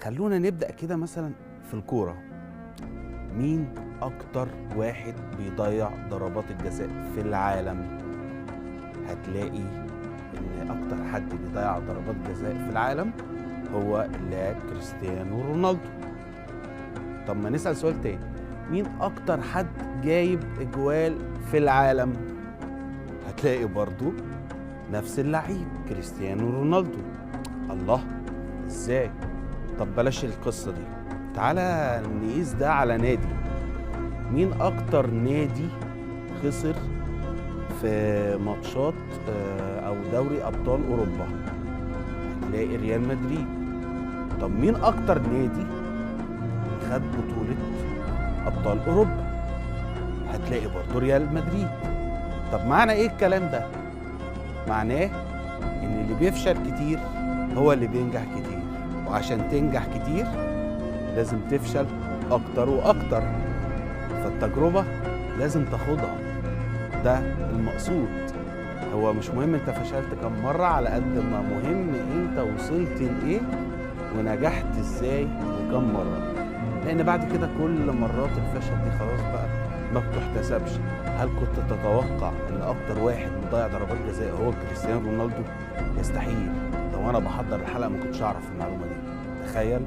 خلونا نبدأ كده مثلا في الكورة. مين أكتر واحد بيضيع ضربات الجزاء في العالم؟ هتلاقي إن أكتر حد بيضيع ضربات جزاء في العالم هو اللاعب كريستيانو رونالدو. طب ما نسأل سؤال تاني، مين أكتر حد جايب إجوال في العالم؟ هتلاقي برضو نفس اللعيب كريستيانو رونالدو. الله، إزاي؟ طب بلاش القصة دي، تعالى نقيس ده على نادي. مين أكتر نادي خسر في ماتشات أو دوري أبطال أوروبا؟ هتلاقي ريال مدريد. طب مين أكتر نادي خد بطولة أبطال أوروبا؟ هتلاقي برضه ريال مدريد. طب معنى إيه الكلام ده؟ معناه إن اللي بيفشل كتير هو اللي بينجح كتير، وعشان تنجح كتير لازم تفشل أكتر وأكتر، فالتجربة لازم تاخدها، ده المقصود. هو مش مهم انت فشلت كم مرة على قد ما مهم انت وصلت لإيه ونجحت ازاي وكم مرة، لأن بعد كده كل مرات الفشل دي خلاص بقى ما بتحتسبش. هل كنت تتوقع ان اكتر واحد مضيع ضربات جزاء هو كريستيانو رونالدو؟ يستحيل. لو انا بحضر الحلقة ما كنتش اعرف المعلومة دي، تخيل.